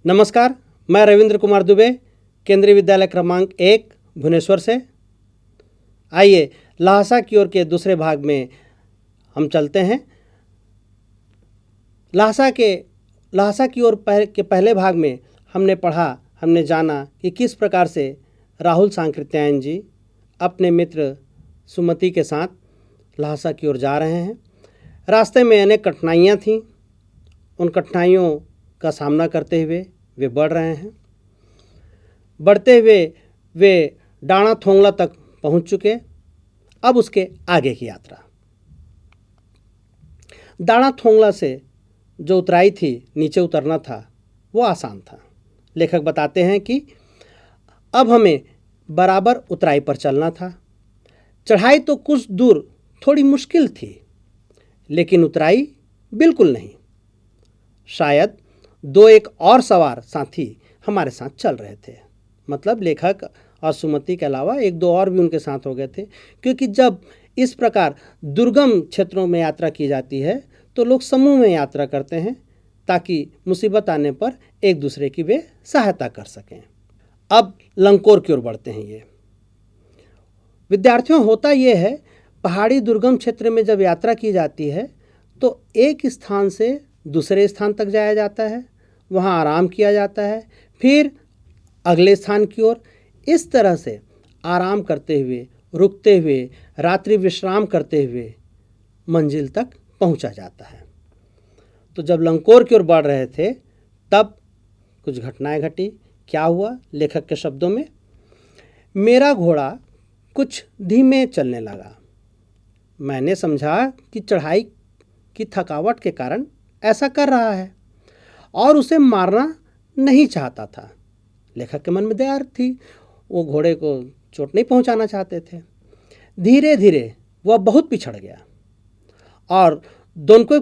नमस्कार, मैं रविंद्र कुमार दुबे, केंद्रीय विद्यालय क्रमांक 1 भुवनेश्वर से। आइए लहासा की ओर के दूसरे भाग में हम चलते हैं। लहासा की ओर के पहले भाग में हमने जाना कि किस प्रकार से राहुल सांकृत्यायन जी अपने मित्र सुमति के साथ लहासा की ओर जा रहे हैं। रास्ते में अनेक कठिनाइयाँ थीं। उन कठिनाइयों का सामना करते हुए वे बढ़ रहे हैं। बढ़ते हुए वे डाणा थोंगला तक पहुंच चुके। अब उसके आगे की यात्रा। डाणा थोंगला से जो उतराई थी, नीचे उतरना था, वो आसान था। लेखक बताते हैं कि अब हमें बराबर उतराई पर चलना था। चढ़ाई तो कुछ दूर थोड़ी मुश्किल थी, लेकिन उतराई बिल्कुल नहीं। शायद एक और सवार साथी हमारे साथ चल रहे थे। मतलब लेखक और सुमति के अलावा 1-2 और भी उनके साथ हो गए थे, क्योंकि जब इस प्रकार दुर्गम क्षेत्रों में यात्रा की जाती है तो लोग समूह में यात्रा करते हैं ताकि मुसीबत आने पर एक दूसरे की वे सहायता कर सकें। अब लंकोर की ओर बढ़ते हैं। ये विद्यार्थियों, होता ये है, पहाड़ी दुर्गम क्षेत्र में जब यात्रा की जाती है तो एक स्थान से दूसरे स्थान तक जाया जाता है, वहाँ आराम किया जाता है, फिर अगले स्थान की ओर। इस तरह से आराम करते हुए, रुकते हुए, रात्रि विश्राम करते हुए मंजिल तक पहुँचा जाता है। तो जब लंकोर की ओर बढ़ रहे थे तब कुछ घटनाएं घटी। क्या हुआ? लेखक के शब्दों में, मेरा घोड़ा कुछ धीमे चलने लगा। मैंने समझा कि चढ़ाई की थकावट के कारण ऐसा कर रहा है और उसे मारना नहीं चाहता था। लेखक के मन में दया थी, वो घोड़े को चोट नहीं पहुंचाना चाहते थे। धीरे धीरे वह बहुत पिछड़ गया और दोनों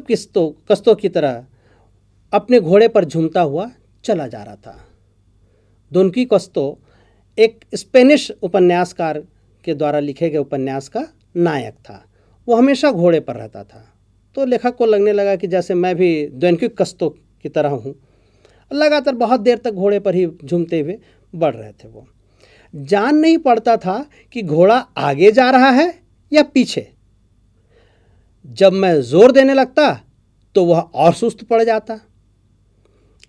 कस्तों की तरह अपने घोड़े पर झूमता हुआ चला जा रहा था। दोनकी कस्तों एक स्पेनिश उपन्यासकार के द्वारा लिखे गए उपन्यास का नायक था। वो हमेशा घोड़े पर रहता था। तो लेखक को लगने लगा कि जैसे मैं भी द्वेनकी कस्तों की तरह हूँ। लगातार बहुत देर तक घोड़े पर ही झूमते हुए बढ़ रहे थे। वो जान नहीं पड़ता था कि घोड़ा आगे जा रहा है या पीछे। जब मैं जोर देने लगता तो वह और सुस्त पड़ जाता।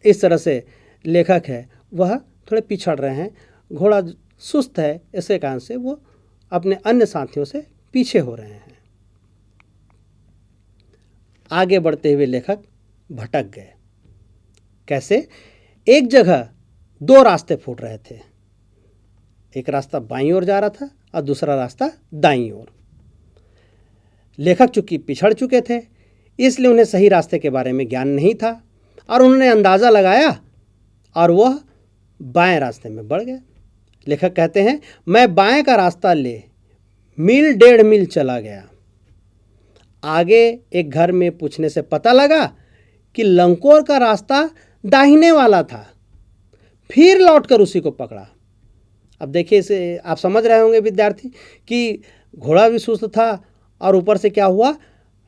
इस तरह से लेखक है वह थोड़े पिछड़ रहे हैं, घोड़ा सुस्त है, इसके कारण से वो अपने अन्य साथियों से पीछे हो रहे हैं। आगे बढ़ते हुए लेखक भटक गए। कैसे? एक जगह 2 रास्ते फूट रहे थे। एक रास्ता बाईं ओर जा रहा था और दूसरा रास्ता दाईं ओर। लेखक चूंकि पिछड़ चुके थे, इसलिए उन्हें सही रास्ते के बारे में ज्ञान नहीं था और उन्होंने अंदाज़ा लगाया और वह बाएं रास्ते में बढ़ गए। लेखक कहते हैं, मैं बाएं का रास्ता ले 1.5 मील चला गया। आगे एक घर में पूछने से पता लगा कि लंकोर का रास्ता दाहिने वाला था। फिर लौटकर उसी को पकड़ा। अब देखिए, इसे आप समझ रहे होंगे विद्यार्थी कि घोड़ा भी सुस्त था और ऊपर से क्या हुआ,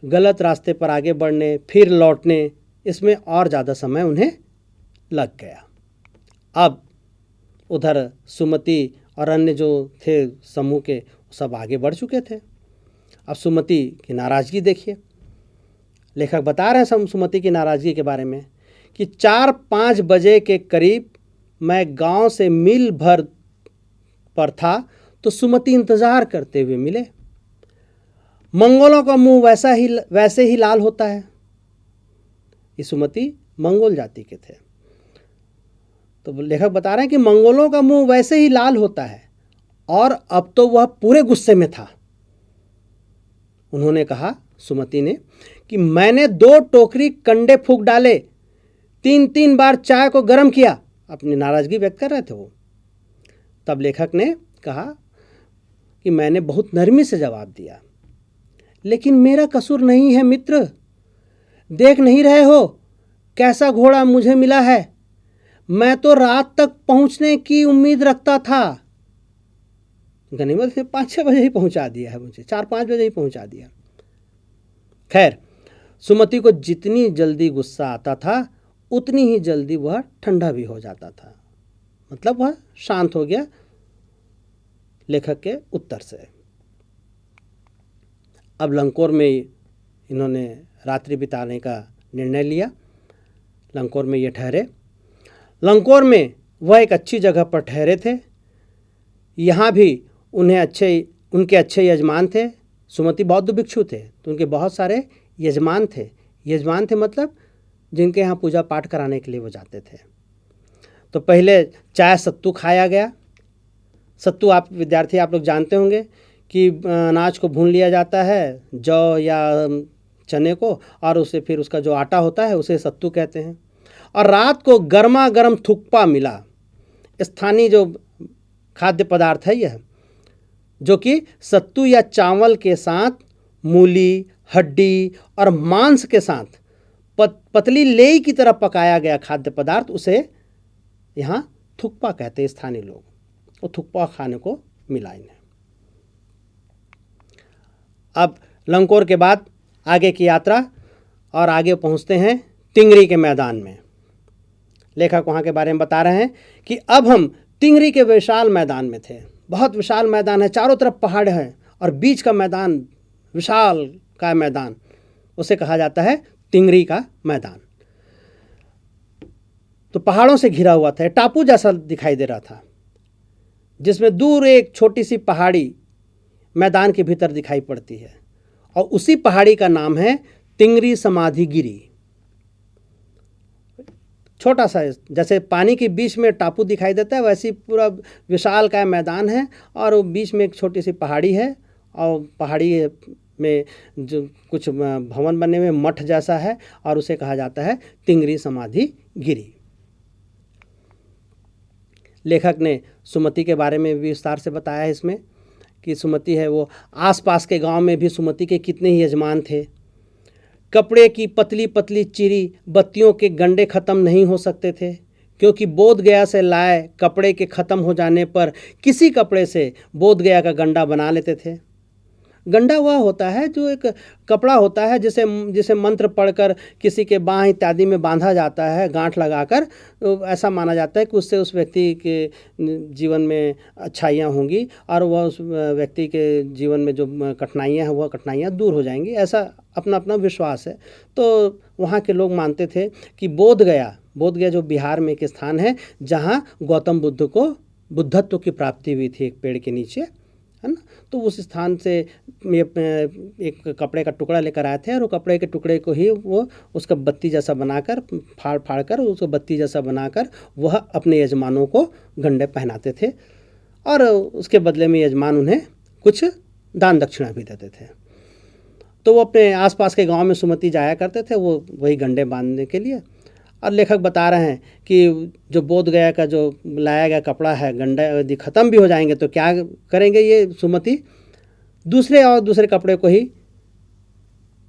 गलत रास्ते पर आगे बढ़ने फिर लौटने, इसमें और ज़्यादा समय उन्हें लग गया। अब उधर सुमति और अन्य जो थे समूह के, सब आगे बढ़ चुके थे। अब सुमति की नाराज़गी देखिए। लेखक बता रहे हैं सुमति की नाराज़गी के बारे में कि 4-5 बजे के करीब मैं गांव से मील भर पर था तो सुमति इंतज़ार करते हुए मिले। मंगोलों का मुंह वैसे ही लाल होता है। ये सुमति मंगोल जाति के थे। तो लेखक बता रहे हैं कि मंगोलों का मुंह वैसे ही लाल होता है और अब तो वह पूरे गुस्से में था। उन्होंने कहा, सुमति ने, कि मैंने 2 टोकरी कंडे फूंक डाले, 3-3 बार चाय को गर्म किया। अपनी नाराज़गी व्यक्त कर रहे थे वो। तब लेखक ने कहा कि मैंने बहुत नरमी से जवाब दिया, लेकिन मेरा कसूर नहीं है मित्र। देख नहीं रहे हो कैसा घोड़ा मुझे मिला है? मैं तो रात तक पहुंचने की उम्मीद रखता था। गनीमत से 5-6 बजे ही पहुंचा दिया है मुझे, 4-5 बजे ही पहुंचा दिया। खैर, सुमति को जितनी जल्दी गुस्सा आता था उतनी ही जल्दी वह ठंडा भी हो जाता था। मतलब वह शांत हो गया लेखक के उत्तर से। अब लंकोर में इन्होंने रात्रि बिताने का निर्णय लिया। लंकोर में ये ठहरे। लंकोर में वह एक अच्छी जगह पर ठहरे थे। यहाँ भी उनके अच्छे यजमान थे। सुमति बौद्ध भिक्षु थे तो उनके बहुत सारे यजमान थे। यजमान थे मतलब जिनके यहाँ पूजा पाठ कराने के लिए वो जाते थे। तो पहले चाय सत्तू खाया गया। सत्तू आप विद्यार्थी आप लोग जानते होंगे कि अनाज को भून लिया जाता है, जौ या चने को, और उसे फिर उसका जो आटा होता है उसे सत्तू कहते हैं। और रात को गर्मा गर्म थुक्पा मिला। स्थानीय जो खाद्य पदार्थ है यह, जो कि सत्तू या चावल के साथ मूली, हड्डी और मांस के साथ पतली लेई की तरह पकाया गया खाद्य पदार्थ, उसे यहाँ थुक्पा कहते हैं स्थानीय लोग। वो थुक्पा खाने को मिला इन्हें। अब लंकोर के बाद आगे की यात्रा, और आगे पहुँचते हैं तिंगरी के मैदान में। लेखक वहाँ के बारे में बता रहे हैं कि अब हम तिंगरी के विशाल मैदान में थे। बहुत विशाल मैदान है, चारों तरफ पहाड़ हैं और बीच का मैदान विशाल का मैदान, उसे कहा जाता है तिंगरी का मैदान। तो पहाड़ों से घिरा हुआ था, टापू जैसा दिखाई दे रहा था, जिसमें दूर एक छोटी सी पहाड़ी मैदान के भीतर दिखाई पड़ती है, और उसी पहाड़ी का नाम है तिंगरी समाधि गिरी। छोटा सा, जैसे पानी के बीच में टापू दिखाई देता है, वैसे पूरा विशाल का मैदान है, और वो बीच में एक छोटी सी पहाड़ी है, और पहाड़ी में जो कुछ भवन बने हुए मठ जैसा है, और उसे कहा जाता है तिंगरी समाधि गिरी। लेखक ने सुमति के बारे में भी विस्तार से बताया है इसमें कि सुमति है वो आसपास के गांव में भी सुमति के कितने ही यजमान थे। कपड़े की पतली पतली चिरी बत्तियों के गंडे ख़त्म नहीं हो सकते थे, क्योंकि बोध गया से लाए कपड़े के ख़त्म हो जाने पर किसी कपड़े से बोध गया का गंडा बना लेते थे। गंडा वह होता है जो एक कपड़ा होता है जिसे मंत्र पढ़कर किसी के बाँह इत्यादि में बांधा जाता है, गांठ लगाकर। ऐसा माना जाता है कि उससे उस व्यक्ति के जीवन में अच्छाइयाँ होंगी, और वह उस व्यक्ति के जीवन में जो कठिनाइयाँ हैं वह कठिनाइयाँ दूर हो जाएंगी। ऐसा अपना अपना विश्वास है। तो वहाँ के लोग मानते थे कि बोध गया जो बिहार में एक स्थान है जहाँ गौतम बुद्ध को बुद्धत्व की प्राप्ति हुई थी, एक पेड़ के नीचे, है ना। तो उस स्थान से एक कपड़े का टुकड़ा लेकर आए थे, और वो कपड़े के टुकड़े को ही वो उसका बत्ती जैसा बनाकर फाड़ कर उसको बत्ती जैसा बनाकर वह अपने यजमानों को गंडे पहनाते थे, और उसके बदले में यजमान उन्हें कुछ दान दक्षिणा भी देते थे। तो वो अपने आसपास के गांव में सुमति जाया करते थे वो वही गंडे बांधने के लिए। और लेखक बता रहे हैं कि जो बोध गया का जो लाया गया कपड़ा है, गंडा यदि ख़त्म भी हो जाएंगे तो क्या करेंगे ये सुमति, दूसरे कपड़े को ही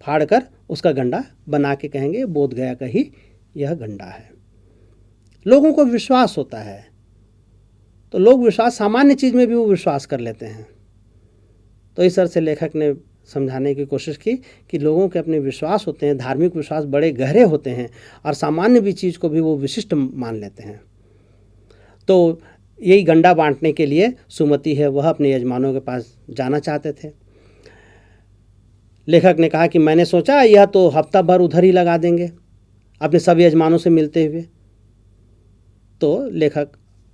फाड़ कर उसका गंडा बना के कहेंगे बोध गया का ही यह गंडा है। लोगों को विश्वास होता है, तो लोग विश्वास, सामान्य चीज़ में भी वो विश्वास कर लेते हैं। तो इस तरह से लेखक ने समझाने की कोशिश की कि लोगों के अपने विश्वास होते हैं, धार्मिक विश्वास बड़े गहरे होते हैं, और सामान्य भी चीज़ को भी वो विशिष्ट मान लेते हैं। तो यही गंडा बांटने के लिए सुमति है वह अपने यजमानों के पास जाना चाहते थे। लेखक ने कहा कि मैंने सोचा यह तो हफ्ता भर उधर ही लगा देंगे अपने सब यजमानों से मिलते हुए। तो लेखक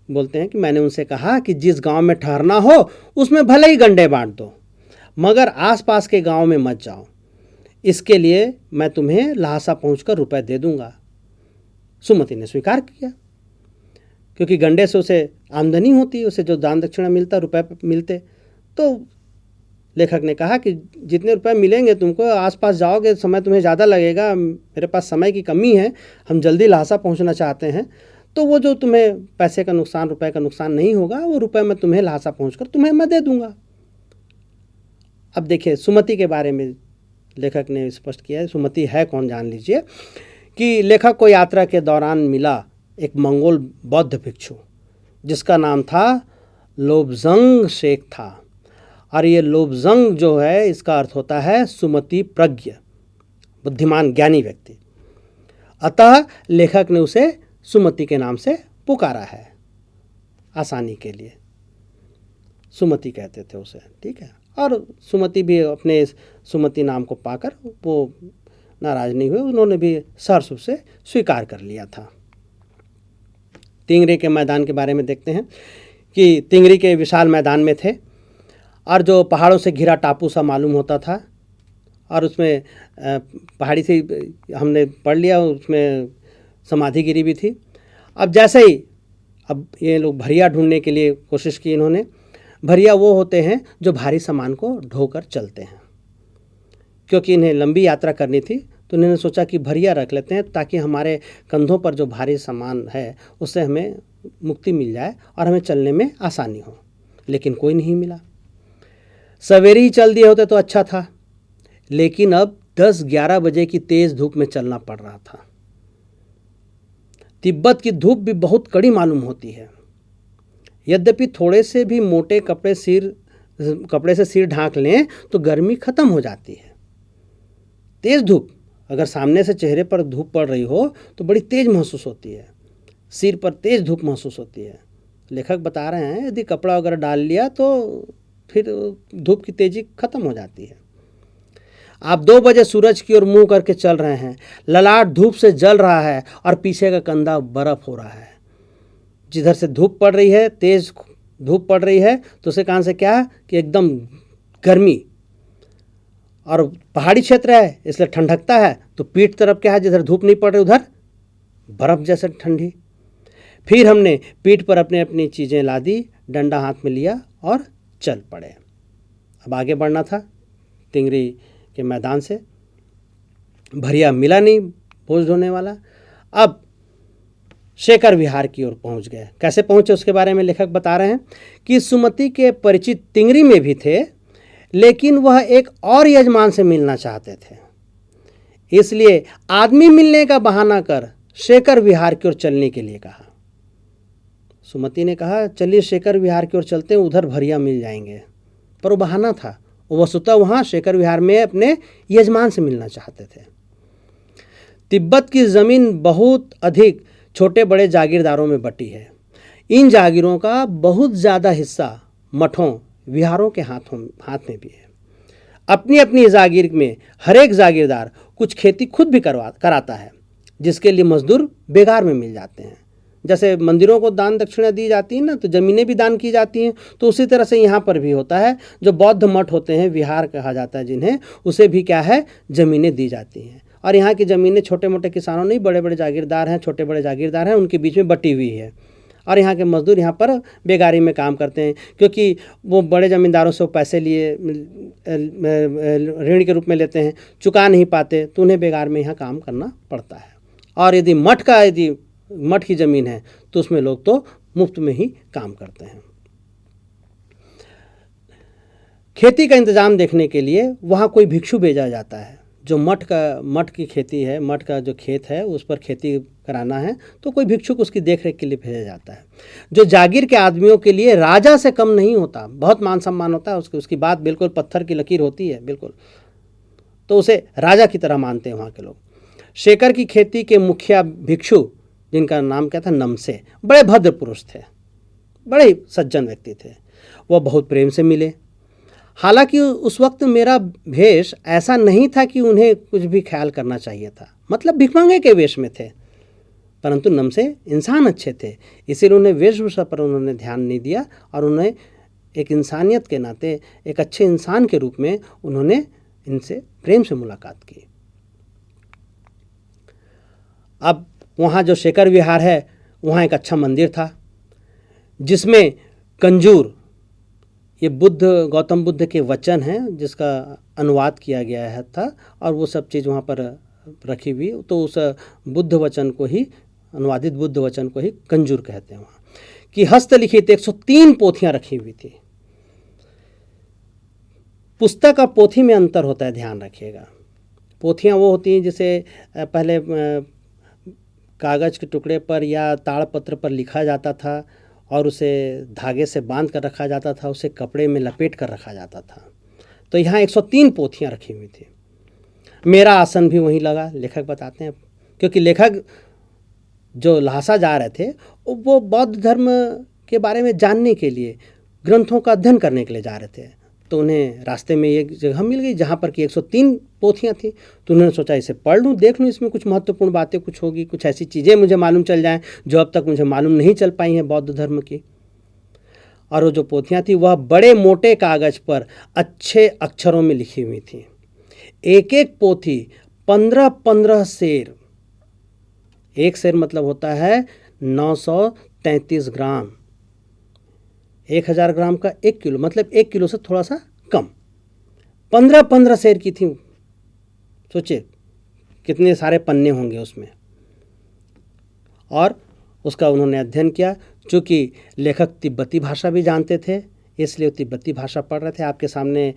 बोलते हैं कि मैंने उनसे कहा कि जिस गांव में ठहरना हो उसमें भले ही गंडे बांट दो, मगर आसपास के गांव में मत जाओ। इसके लिए मैं तुम्हें लहासा पहुंचकर रुपए दे दूंगा। सुमति ने स्वीकार किया, क्योंकि गंडे से उसे आमदनी होती, उसे जो दान दक्षिणा मिलता, रुपए मिलते। तो लेखक ने कहा कि जितने रुपए मिलेंगे तुमको, आसपास जाओगे समय तुम्हें ज़्यादा लगेगा, मेरे पास समय की कमी है, हम जल्दी लहासा पहुंचना चाहते हैं, तो वो जो तुम्हें पैसे का नुकसान, रुपए का नुकसान नहीं होगा, वो रुपए मैं तुम्हें लहासा पहुंचकर तुम्हें मैं दे दूंगा। अब देखिए सुमति के बारे में लेखक ने स्पष्ट किया है। सुमति है कौन, जान लीजिए कि लेखक को यात्रा के दौरान मिला एक मंगोल बौद्ध भिक्षु जिसका नाम था लोब्जंग शेख था। और ये लोब्जंग जो है इसका अर्थ होता है सुमति प्रज्ञ, बुद्धिमान ज्ञानी व्यक्ति। अतः लेखक ने उसे सुमति के नाम से पुकारा है, आसानी के लिए सुमति कहते थे उसे, ठीक है। और सुमति भी अपने सुमति नाम को पाकर वो नाराज नहीं हुए, उन्होंने भी सहर्ष से स्वीकार कर लिया था। तिंगरी के मैदान के बारे में देखते हैं कि तिंगरी के विशाल मैदान में थे और जो पहाड़ों से घिरा टापू सा मालूम होता था, और उसमें पहाड़ी से हमने पढ़ लिया, उसमें समाधि गिरी भी थी। अब जैसे ही अब ये लोग भरिया ढूंढने के लिए कोशिश की इन्होंने। भरिया वो होते हैं जो भारी सामान को ढोकर चलते हैं। क्योंकि इन्हें लंबी यात्रा करनी थी तो इन्होंने सोचा कि भरिया रख लेते हैं ताकि हमारे कंधों पर जो भारी सामान है उससे हमें मुक्ति मिल जाए और हमें चलने में आसानी हो। लेकिन कोई नहीं मिला। सवेरे ही चल दिए होते तो अच्छा था, लेकिन अब 10-11 बजे की तेज़ धूप में चलना पड़ रहा था। तिब्बत की धूप भी बहुत कड़ी मालूम होती है। यद्यपि थोड़े से भी मोटे कपड़े से सिर ढांक लें तो गर्मी खत्म हो जाती है। तेज़ धूप, अगर सामने से चेहरे पर धूप पड़ रही हो तो बड़ी तेज़ महसूस होती है, सिर पर तेज़ धूप महसूस होती है। लेखक बता रहे हैं यदि कपड़ा वगैरह डाल लिया तो फिर धूप की तेज़ी खत्म हो जाती है। आप 2 बजे सूरज की ओर मुंह करके चल रहे हैं, ललाट धूप से जल रहा है और पीछे का कंधा बर्फ हो रहा है। जिधर से धूप पड़ रही है, तेज़ धूप पड़ रही है, तो उसे कान से क्या कि एकदम गर्मी, और पहाड़ी क्षेत्र है इसलिए ठंडकता है, तो पीठ तरफ क्या है, जिधर धूप नहीं पड़ रही उधर बर्फ जैसे ठंडी। फिर हमने पीठ पर अपने अपनी चीज़ें लादी, डंडा हाथ में लिया और चल पड़े। अब आगे बढ़ना था तिंगरी के मैदान से। भरिया मिला नहीं बोझ ढोने वाला। अब शेखर विहार की ओर पहुंच गए। कैसे पहुंचे उसके बारे में लेखक बता रहे हैं कि सुमति के परिचित तिंगरी में भी थे, लेकिन वह एक और यजमान से मिलना चाहते थे। इसलिए आदमी मिलने का बहाना कर शेखर विहार की ओर चलने के लिए कहा। सुमति ने कहा चलिए शेखर विहार की ओर चलते हैं, उधर भरिया मिल जाएंगे। पर वो बहाना था, वो वस्तुतः वहाँ शेखर विहार में अपने यजमान से मिलना चाहते थे। तिब्बत की ज़मीन बहुत अधिक छोटे बड़े जागीरदारों में बटी है। इन जागीरों का बहुत ज़्यादा हिस्सा मठों विहारों के हाथ में भी है। अपनी अपनी जागीर में हर एक जागीरदार कुछ खेती खुद भी कराता है, जिसके लिए मजदूर बेगार में मिल जाते हैं। जैसे मंदिरों को दान दक्षिणा दी जाती है ना, तो ज़मीनें भी दान की जाती हैं, तो उसी तरह से यहाँ पर भी होता है। जो बौद्ध मठ होते हैं, विहार कहा जाता है जिन्हें, उसे भी क्या है, ज़मीनें दी जाती हैं। और यहाँ की ज़मीनें छोटे मोटे किसानों नहीं, बड़े बड़े जागीरदार हैं, छोटे बड़े जागीरदार हैं, उनके बीच में बटी हुई है। और यहाँ के मजदूर यहाँ पर बेगारी में काम करते हैं, क्योंकि वो बड़े ज़मींदारों से वो पैसे लिए ऋण के रूप में लेते हैं, चुका नहीं पाते, तो उन्हें बेगार में यहाँ काम करना पड़ता है। और यदि मठ की ज़मीन है तो उसमें लोग तो मुफ्त में ही काम करते हैं। खेती का इंतज़ाम देखने के लिए वहाँ कोई भिक्षु भेजा जाता है। जो मठ की खेती है, मठ का जो खेत है उस पर खेती कराना है, तो कोई भिक्षुक उसकी देखरेख के लिए भेजा जाता है। जो जागीर के आदमियों के लिए राजा से कम नहीं होता, बहुत मान सम्मान होता है, उसकी बात बिल्कुल पत्थर की लकीर होती है बिल्कुल, तो उसे राजा की तरह मानते हैं वहाँ के लोग। शेखर की खेती के मुखिया भिक्षु, जिनका नाम क्या था, नमसे, बड़े भद्र पुरुष थे, बड़े सज्जन व्यक्ति थे। वह बहुत प्रेम से मिले। हालांकि उस वक्त मेरा भेष ऐसा नहीं था कि उन्हें कुछ भी ख्याल करना चाहिए था, मतलब भिखमंगे के वेश में थे, परंतु नमसे इंसान अच्छे थे, इसीलिए उन्हें वेशभूषा पर उन्होंने ध्यान नहीं दिया और उन्हें एक इंसानियत के नाते, एक अच्छे इंसान के रूप में उन्होंने इनसे प्रेम से मुलाकात की। अब वहाँ जो शेखर विहार है, वहाँ एक अच्छा मंदिर था जिसमें कंजूर, ये गौतम बुद्ध के वचन हैं जिसका अनुवाद किया गया है था, और वो सब चीज़ वहाँ पर रखी हुई, तो उस बुद्ध वचन को ही, अनुवादित बुद्ध वचन को ही कंजूर कहते हैं वहाँ कि हस्तलिखित 103 पोथियाँ रखी हुई थी। पुस्तक और पोथी में अंतर होता है, ध्यान रखिएगा। पोथियाँ वो होती हैं जिसे पहले कागज़ के टुकड़े पर या ताड़पत्र पर लिखा जाता था और उसे धागे से बांध कर रखा जाता था, उसे कपड़े में लपेट कर रखा जाता था। तो यहाँ 103 पोथियाँ रखी हुई थी। मेरा आसन भी वहीं लगा, लेखक बताते हैं, क्योंकि लेखक जो लहासा जा रहे थे वो बौद्ध धर्म के बारे में जानने के लिए, ग्रंथों का अध्ययन करने के लिए जा रहे थे। तो उन्हें रास्ते में एक जगह मिल गई जहाँ पर कि 103 पोथियाँ थी। तो उन्होंने सोचा इसे पढ़ लूँ, देख लूँ इसमें कुछ महत्वपूर्ण बातें कुछ होगी, कुछ ऐसी चीज़ें मुझे मालूम चल जाएं जो अब तक मुझे मालूम नहीं चल पाई हैं बौद्ध धर्म की। और वो जो पोथियाँ थी वह बड़े मोटे कागज़ पर अच्छे अक्षरों में लिखी हुई थी। एक एक पोथी 15-15 शेर, एक शेर मतलब होता है 933 ग्राम, 1000 ग्राम का 1 किलो, मतलब 1 किलो से थोड़ा सा कम, 15-15 शेर की थी। सोचिए कितने सारे पन्ने होंगे उसमें। और उसका उन्होंने अध्ययन किया। चूँकि लेखक तिब्बती भाषा भी जानते थे इसलिए वो तिब्बती भाषा पढ़ रहे थे। आपके सामने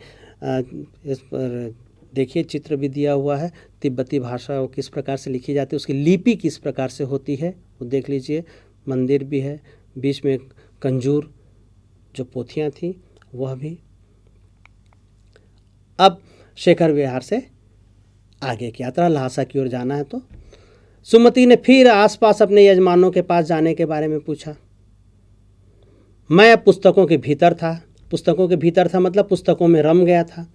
इस पर देखिए चित्र भी दिया हुआ है, तिब्बती भाषा वो किस प्रकार से लिखी जाती है, उसकी लिपि किस प्रकार से होती है वो देख लीजिए। मंदिर भी है, बीच में कंजूर जो पोथियाँ थी वह भी। अब शेखर विहार से आगे की यात्रा, लहासा की ओर जाना है। तो सुमति ने फिर आसपास अपने यजमानों के पास जाने के बारे में पूछा। मैं पुस्तकों के भीतर था, पुस्तकों के भीतर था मतलब पुस्तकों में रम गया था।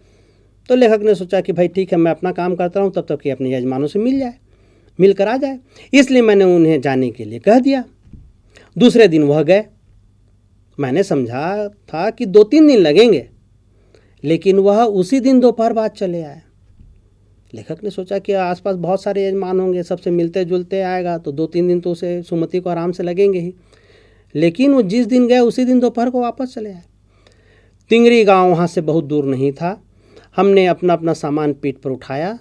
तो लेखक ने सोचा कि भाई ठीक है, मैं अपना काम करता हूँ तब तक कि अपने यजमानों से मिल कर आ जाए, इसलिए मैंने उन्हें जाने के लिए कह दिया। दूसरे दिन वह गए। मैंने समझा था कि 2-3 दिन लगेंगे, लेकिन वह उसी दिन दोपहर बाद चले आए। लेखक ने सोचा कि आसपास बहुत सारे यजमान होंगे, सबसे मिलते जुलते आएगा तो 2-3 दिन तो उसे सुमति को आराम से लगेंगे ही। लेकिन वो जिस दिन गए उसी दिन दोपहर को वापस चले आए। तिंगरी गांव वहाँ से बहुत दूर नहीं था। हमने अपना अपना सामान पीठ पर उठाया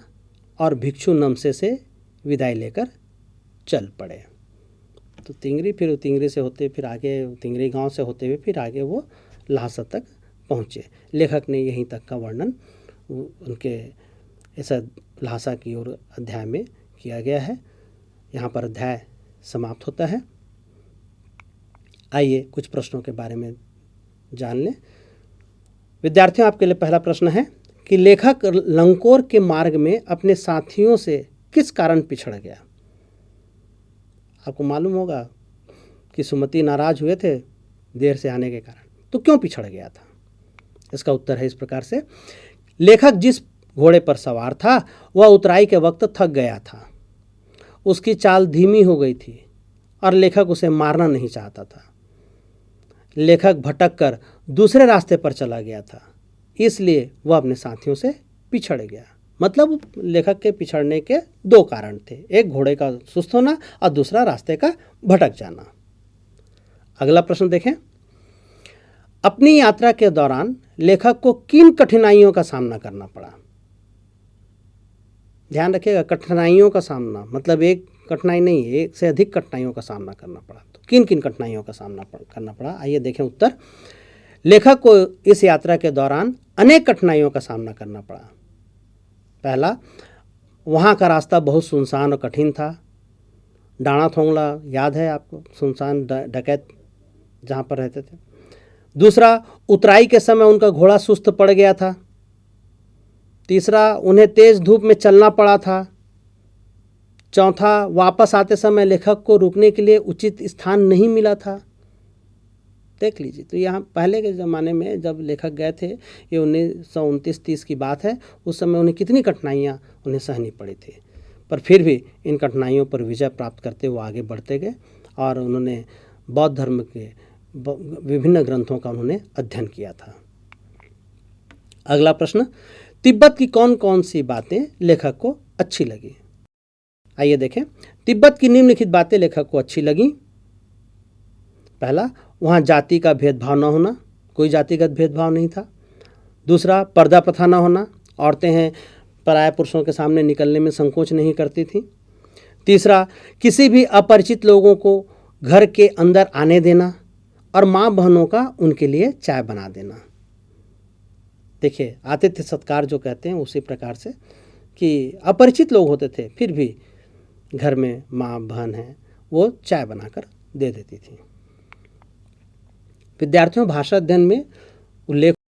और भिक्षु नमसे से विदाई लेकर चल पड़े। तो तिंगरी से होते फिर आगे, तिंगरी गांव से होते हुए फिर आगे वो लहासा तक पहुँचे। लेखक ने यहीं तक का वर्णन उनके ऐसा लहासा की ओर अध्याय में किया गया है। यहाँ पर अध्याय समाप्त होता है। आइए कुछ प्रश्नों के बारे में जान लें। विद्यार्थियों, आपके लिए पहला प्रश्न है कि लेखक लंकोर के मार्ग में अपने साथियों से किस कारण पिछड़ गया। आपको मालूम होगा कि सुमति नाराज हुए थे देर से आने के कारण, तो क्यों पिछड़ गया था? इसका उत्तर है इस प्रकार से। लेखक जिस घोड़े पर सवार था वह उतराई के वक्त थक गया था। उसकी चाल धीमी हो गई थी और लेखक उसे मारना नहीं चाहता था। लेखक भटक कर दूसरे रास्ते पर चला गया था, इसलिए वह अपने साथियों से पिछड़ गया। मतलब लेखक के पिछड़ने के 2 कारण थे, एक घोड़े का सुस्त होना और दूसरा रास्ते का भटक जाना। अगला प्रश्न देखें। अपनी यात्रा के दौरान लेखक को किन कठिनाइयों का सामना करना पड़ा? ध्यान रखिएगा, कठिनाइयों का सामना मतलब एक कठिनाई नहीं, एक से अधिक कठिनाइयों का सामना करना पड़ा। तो किन किन कठिनाइयों का सामना करना पड़ा? आइए देखें उत्तर। लेखक को इस यात्रा के दौरान अनेक कठिनाइयों का सामना करना पड़ा। पहला, वहाँ का रास्ता बहुत सुनसान और कठिन था। डाणा थोंगला याद है आपको, सुनसान डकैत जहाँ पर रहते थे। दूसरा, उतराई के समय उनका घोड़ा सुस्त पड़ गया था। तीसरा, उन्हें तेज धूप में चलना पड़ा था। चौथा, वापस आते समय लेखक को रुकने के लिए उचित स्थान नहीं मिला था। देख लीजिए, तो यहाँ पहले के ज़माने में जब लेखक गए थे, ये 1929-30 की बात है, उस समय उन्हें कितनी कठिनाइयाँ उन्हें सहनी पड़ी थी, पर फिर भी इन कठिनाइयों पर विजय प्राप्त करते हुए आगे बढ़ते गए और उन्होंने बौद्ध धर्म के विभिन्न ग्रंथों का उन्होंने अध्ययन किया था। अगला प्रश्न, तिब्बत की कौन कौन सी बातें लेखक को अच्छी लगी? आइए देखें। तिब्बत की निम्नलिखित बातें लेखक को अच्छी लगी। पहला, वहाँ जाति का भेदभाव न होना, कोई जातिगत भेदभाव नहीं था। दूसरा, पर्दा प्रथा न होना, औरतें हैं पराये पुरुषों के सामने निकलने में संकोच नहीं करती थी। तीसरा, किसी भी अपरिचित लोगों को घर के अंदर आने देना और माँ बहनों का उनके लिए चाय बना देना। देखिए, आतिथ्य सत्कार जो कहते हैं उसी प्रकार से कि अपरिचित लोग होते थे फिर भी घर में माँ बहन है वो चाय बनाकर दे देती थी। विद्यार्थियों, भाषा अध्ययन में उल्लेख